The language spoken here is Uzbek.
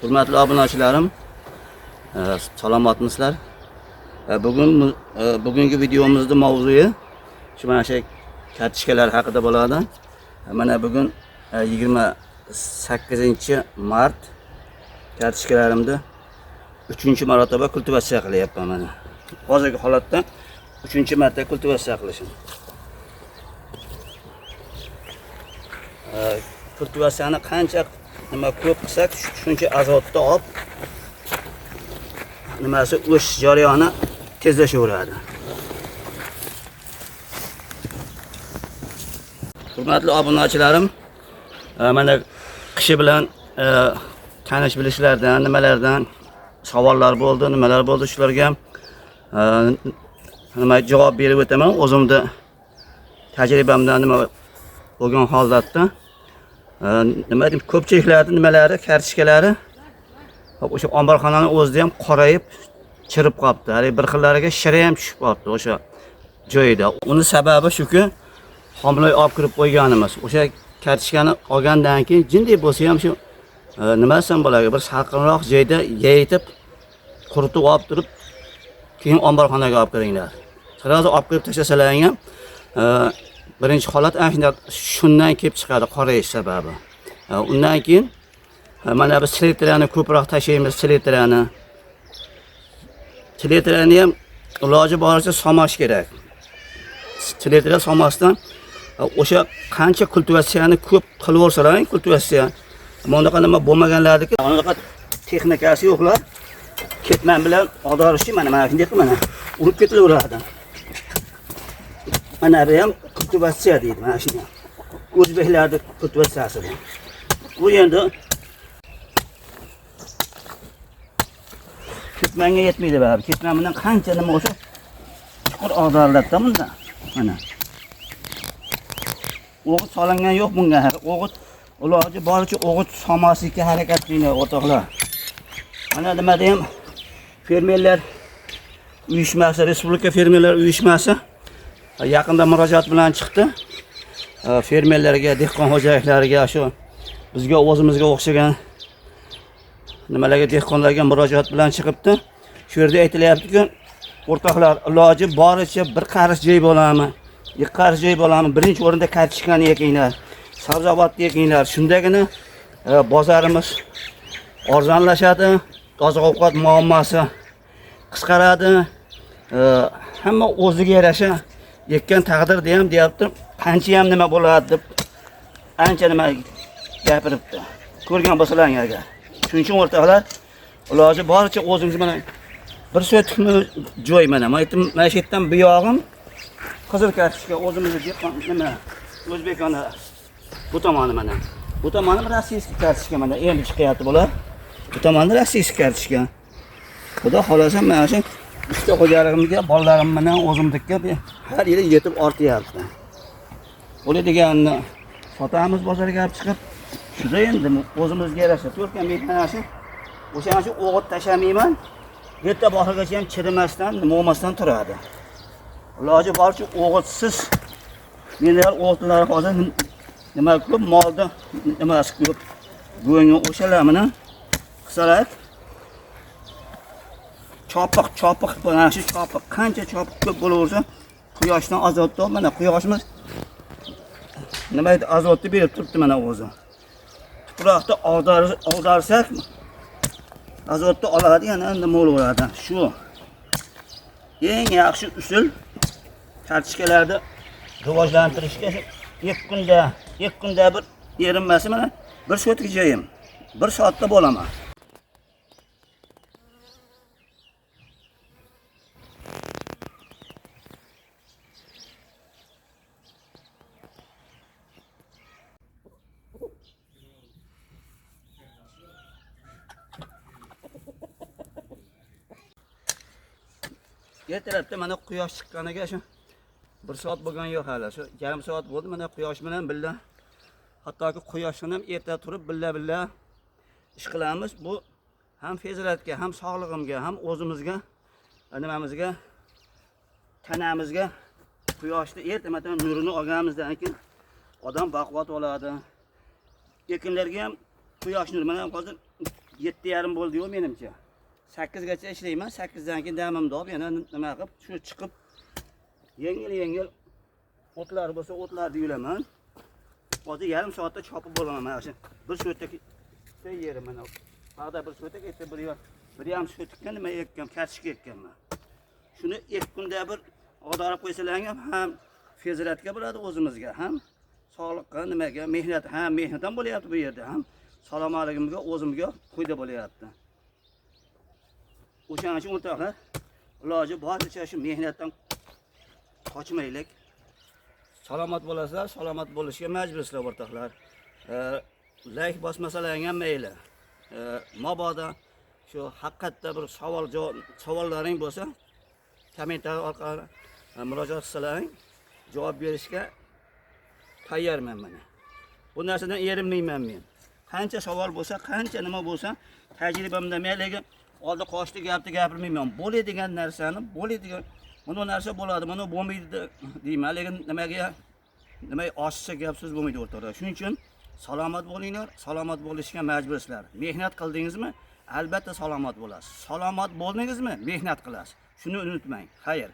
Hurmatli obunachilarim, salomatmisizlar? Bugungi videomizning mavzusi shu mana shu kartoshkalar haqida bo'ladi. Mana bugun 28-mart kartoshkalarimni 3-marotaba kultivatsiya qilyapman mana. Hozirgi holatda 3-marta kultivatsiya qilishim. Kultivatsiyani qancha nima ko'p qilsak, shuncha azotni olib nimasi o'sish jarayoni tezlashaveradi. Hurmatli obunachilarim, mana kishi bilan tanish bilishlardan, nimalardan savollar bo'ldi, nimalar bo'ldi, shularga nima javob berib o'taman. O'zimda tajribamdan nima bo'lgan holatda nima deb ko'pchiliklarning nimalari, kartoshkalari o'sha omborxonani o'zida ham qorayib, chirib qolibdi. Hali bir xillariga shira ham tushib qolibdi o'sha joyida. Uning sababi shuki, homiloy olib kirib qo'yganimiz. O'sha kartoshkani olgandan keyin jinday bo'lsa ham shu nimasidan bo'ladi, bir salqinroq joyda yeyitib, quritib olib turib, keyin omborxonaga olib kiringlar. Sirasi olib kirib tashlasalar ham birinchi holat ana shunday shundan kelib chiqadi, qorayish sababi. Undan keyin mana biz selektorani ko'proq tashlaymiz, selektorani ham iloji boricha somash kerak. Selektor somasdan o'sha qancha kultivatsiyani ko'p qilaversalar, kultivatsiya bunaqa nima bo'lmaganlardiki, bunaqa texnikasi yo'qlar. Ketman bilan og'darishi mana shunday mana urib ketilaveradi. Mana bu ham kultivatsiya deydi, mana shuni. O'zbeklarning kultivatsiyasi. Bu endi ketmanga yetmaydi baribir. Ketman bilan qancha nima bo'lsa chuqur og'dariladida bunda. Mana. O'g'it solingan yo'q bunga. O'g'it iloji boricha o'g'it solmaslikka harakat qilinglar o'rtoqlar. Mana nimada ham fermerlar uyushmasi, Respublika fermerlar uyushmasi yaqinda murojaat bilan chiqdi. Fermerlarga, dehqon xo'jaliklariga, shu bizga o'zimizga o'xshagan nimalarga, dehqonlarga murojaat bilan chiqibdi. Shu yerda aytilyapti-ki, o'rtoqlar, iloji boricha bir qarich joy bo'lami, ikki qarich joy bo'lami, birinchi o'rinda kartoshkani ekinglar, sabzavotni ekinglar. Shundagina bozorimiz arzonlashadi, oziq-ovqat muammosi qisqaradi. Hamma o'ziga yarasha ekkan taqdirda ham deyapti, qancha ham nima bo'ladi deb ancha nima gapiribdi. Ko'rgan bo'lsalaring agar. Shuning uchun o'rtoqlar, iloji boricha o'zingiz mana bir so'tmi joy mana shu yerdan bu yog'im qizil kartoshka o'zimizga dehqon nima O'zbekona bu tomoni mana. Bu tomoni rossiyskiy kartoshka mana endi chiqyapti bular. Bu tomoni rossiyskiy kartoshka. Xudo xolasa mana shu uchta xo'jaligimga, bolalarim bilan o'zimizga har yili yetib ortyapti. Bo'ladiganni sotamiz bozorga olib chiqib, shunda endi o'zimizga yarasha to'rtga mehnatchi o'sha o'g'it tashamayman. Yerda borigacha ham chirimasdan, nima bo'lmasdan turadi. Iloji boricha o'g'itsiz mineral o'g'itlar hozir nima ko'p molda nimasi ko'p. Go'ngi o'shalar bilan qilsalar chopiq mana shu chopiq qancha chopiq ko'p bo'laversa, quyoshdan azotni mana quyoshimiz nima edi, azotni berib turibdi mana o'zi. Tuproqda og'darsak azotni oladi, yana nima bo'laveradi. Shu eng yaxshi usul kartoshkalarni rivojlantirishga 2 kunda bir erinmasi mana bir so'tga joyim. 1 soatda bo'laman. Ertalabda mana quyosh chiqqaniga shu 1 soat bo'lgan yo'q hali. Shu yarim soat bo'ldi mana quyosh bilan billa. Hattoki quyoshdan ham erta turib billa ish qilamiz. Bu ham fazilatga, ham sog'lig'imga, ham o'zimizga, nimamizga, tanamizga quyoshni ertamadan nurini olganimizdan keyin odam baquvvat oladi. Ekinlarga ham quyosh nuri mana hozir 7:30 bo'ldi-yu menimcha. 8 gacha ishlayman. 8 dan keyin damimni olib yana nima qilib shu chiqib yengil o'tlar bo'lsa o'tlarni yulaman. Hozir yarim soatda chopib bo'laman mana shu. Bir so'tda yerim mana. Hada bir so'tda ketdi, bir ham so'tga nima ekkan, kartishga ekkanman. Shuni 2 kunda bir odarib qo'ysalar ham feziratga bo'ladi o'zimizga ham. Sog'liqqa nimaga mehnat ham mehnat ham bo'lyapti bu yerda ham. Salomatligimga o'zimga foyda bo'lyapti. O'shaning uchun o'rtoqlar, iloji boricha shu mehnatdan qochmaylik. Salomat bo'lasizlar, salomat bo'lishga majbursizlar o'rtoqlar. Like bosmasalar ham mayli. Mabodo shu haqiqatda bir savollaring bo'lsa, kommentariy orqali murojaat qilsalaring, javob berishga tayyorman mana. Bu narsadan erinmayman men. Qancha savol bo'lsa, qancha nima bo'lsa, tajribamda mayliga oldi qochdi gapni gapirmayman. Bo'ladigan narsani, bo'ladigan buni narsa bo'ladi, buni bo'lmaydi deyman. Lekin nima oshsa gap so'z bo'lmaydi o'rtoqlar. Shuning uchun salomat bo'linglar, salomat bo'lishga majbursizlar. Mehnat qildingizmi? Albatta salomat bo'lasiz. Salomat bo'ldingizmi? Mehnat qilasiz. Shuni unutmang. Xayr.